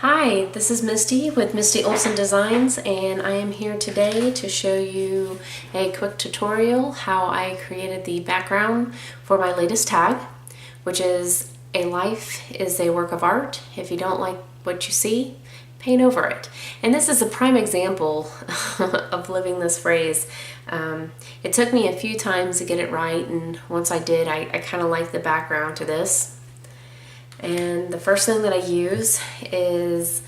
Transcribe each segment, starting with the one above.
Hi, this is Misty with Misty Olsen Designs, and I am here today to show you a quick tutorial how I created the background for my latest tag, which is "A life is a work of art. If you don't like what you see, paint over it." And this is a prime example of living this phrase. It took me a few times to get it right, and once I did, I kind of like the background to this. And the first thing that I use is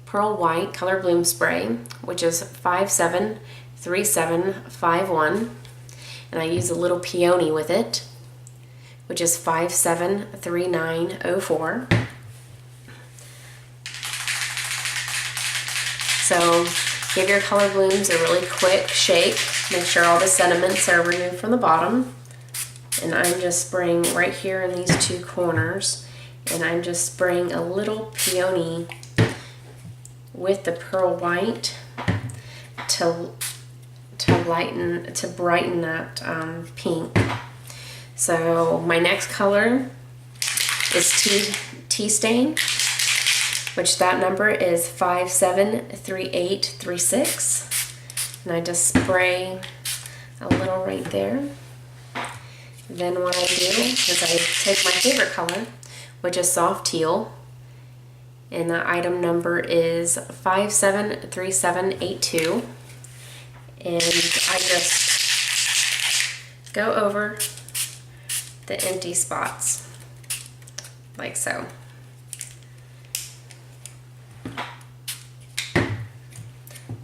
Pearl White Color Bloom Spray, which is 573751. And I use a little peony with it, which is 573904. So give your color blooms a really quick shake. Make sure all the sediments are removed from the bottom. And I'm just spraying right here in these two corners. And I'm just spraying a little peony with the pearl white to brighten that pink. So my next color is tea stain, which that number is 573836, and I just spray a little right there. Then what I do is I take my favorite color, which is soft teal, and the item number is 573782, and I just go over the empty spots like so. I'm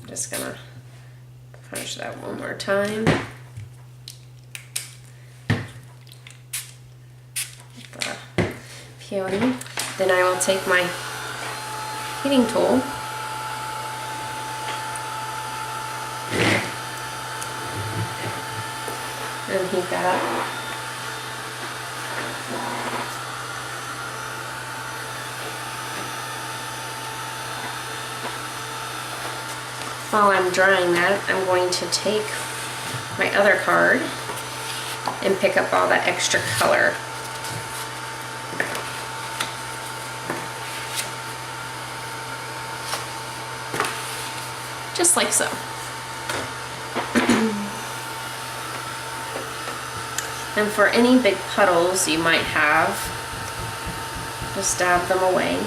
just gonna punch that one more time. Peony. Then I will take my heating tool and heat that up. While I'm drying that, I'm going to take my other card and pick up all that extra color. Just like so. And for any big puddles you might have, just dab them away.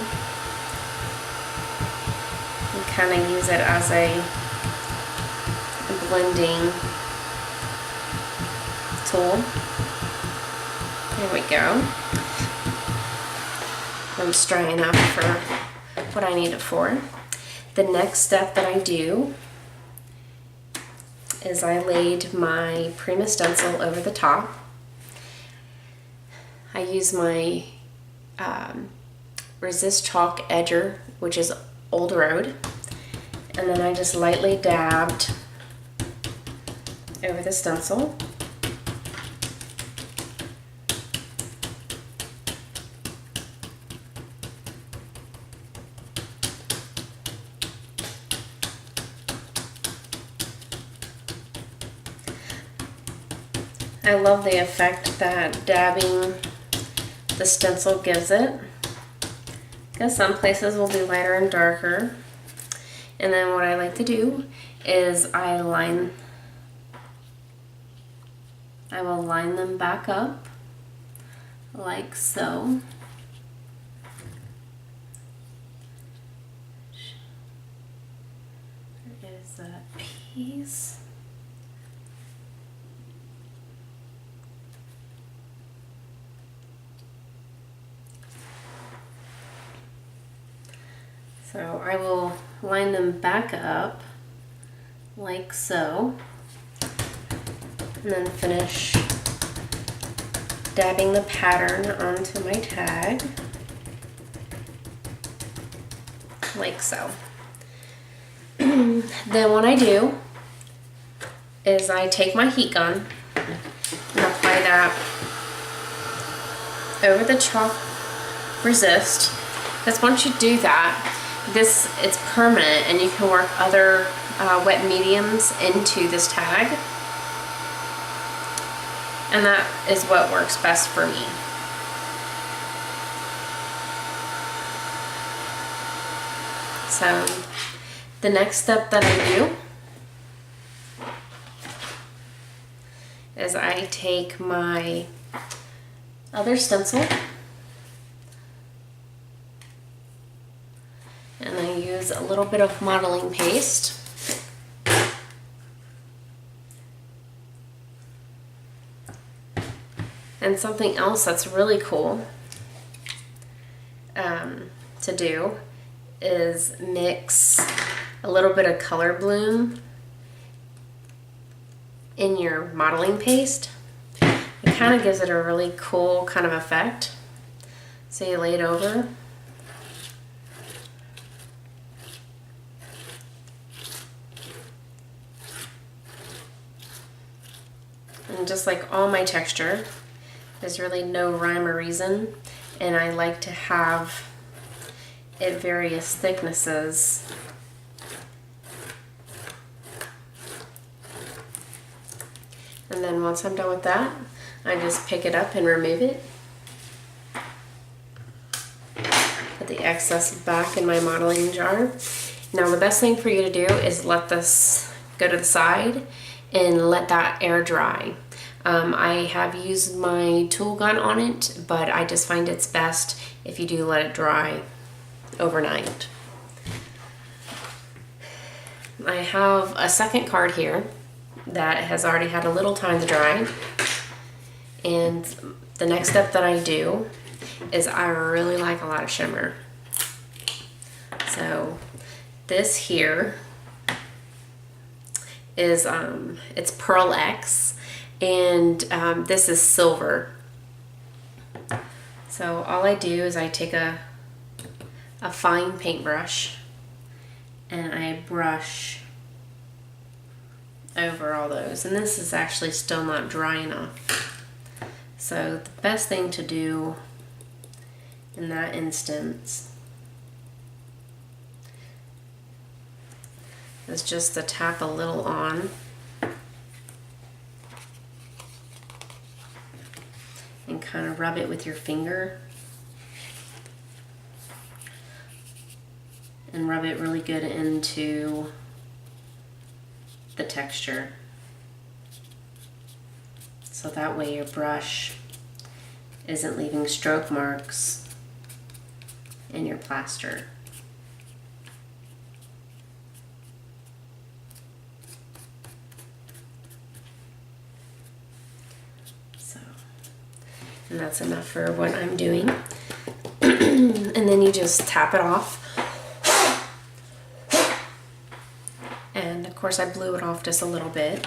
And kind of use it as a blending tool. There we go. It's dry enough for what I need it for. The next step that I do is I laid my Prima stencil over the top. I use my Resist Chalk Edger, which is Old Road, and then I just lightly dabbed over the stencil. I love the effect that dabbing the stencil gives it, because some places will be lighter and darker. And then what I like to do is I will line them back up like so. There is that piece. So I will line them back up like so, and then finish dabbing the pattern onto my tag like so. Then what I do is I take my heat gun and apply that over the chalk resist, because once you do that, it's permanent, and you can work other wet mediums into this tag, and that is what works best for me. So the next step that I do is I take my other stencil and I use a little bit of modeling paste. And something else that's really cool to do is mix a little bit of color bloom in your modeling paste. It kind of gives it a really cool kind of effect. So you lay it over. And just like all my texture, there's really no rhyme or reason, and I like to have it various thicknesses. And then once I'm done with that, I just pick it up and remove it. Put the excess back in my modeling jar. Now the best thing for you to do is let this go to the side and let that air dry. I have used my tool gun on it, but I just find it's best if you do let it dry overnight. I have a second card here that has already had a little time to dry, and the next step that I do is I really like a lot of shimmer. So this here is it's Pearl X, and this is silver. So all I do is I take a fine paintbrush and I brush over all those, and this is actually still not dry enough. So the best thing to do in that instance is just to tap a little on and kind of rub it with your finger and rub it really good into the texture, so that way your brush isn't leaving stroke marks in your plaster. So, and that's enough for what I'm doing. And then you just tap it off. And of course I blew it off just a little bit.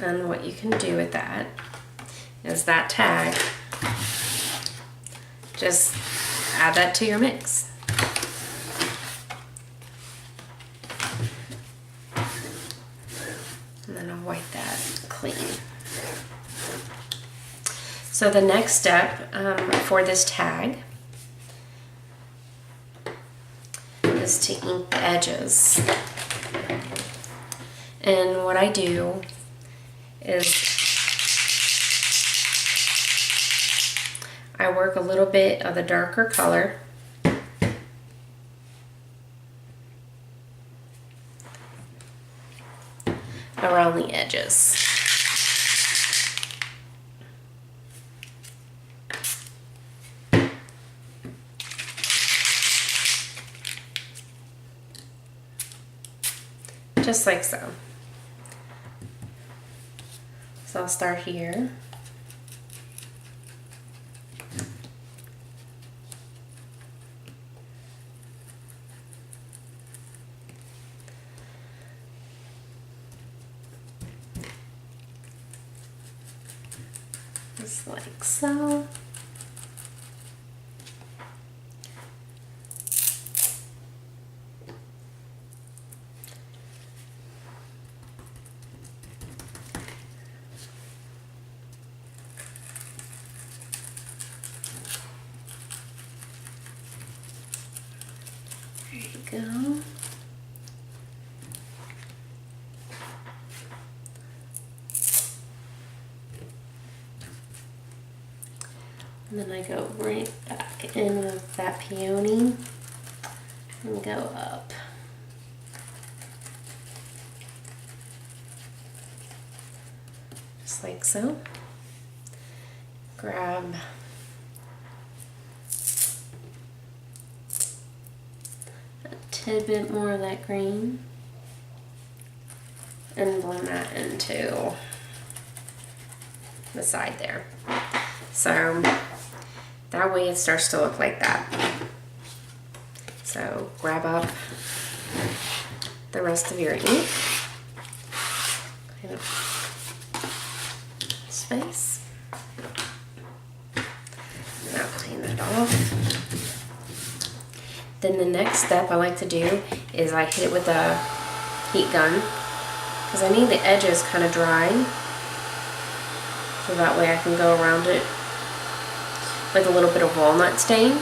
And what you can do with that is that tag, just add that to your mix. And then I'll wipe that clean. So the next step for this tag is to ink the edges. And what I do is I work a little bit of the darker color around the edges. Just like so. So I'll start here. Just like so. There you go. And then I go right back in with that peony. and go up. Just like so. Grab a tidbit more of that green and blend that into the side there. So that way it starts to look like that. So grab up the rest of your ink, kind of space. Now clean that off. Then the next step I like to do is I hit it with a heat gun because I need the edges kind of dry, so that way I can go around it with a little bit of walnut stain.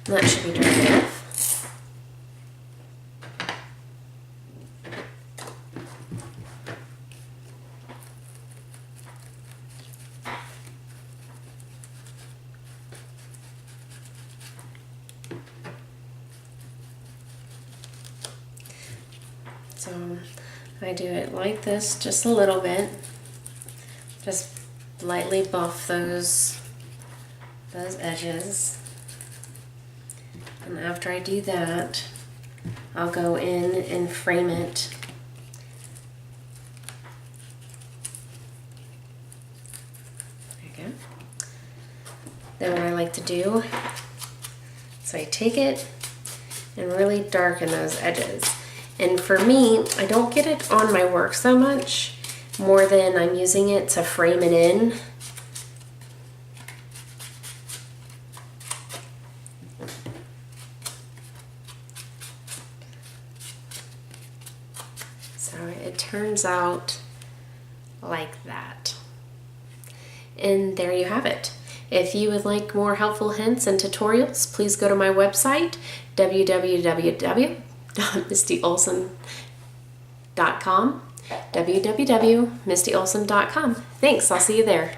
And that should be dry enough. So I do it like this, just a little bit. Just lightly buff those edges. And after I do that, I'll go in and frame it. There you go. Then what I like to do is I take it and really darken those edges. And for me, I don't get it on my work so much, more than I'm using it to frame it in. So it turns out like that. And there you have it. If you would like more helpful hints and tutorials, please go to my website, www.mistyolsen.com, www.mistyolsen.com. Thanks, I'll see you there.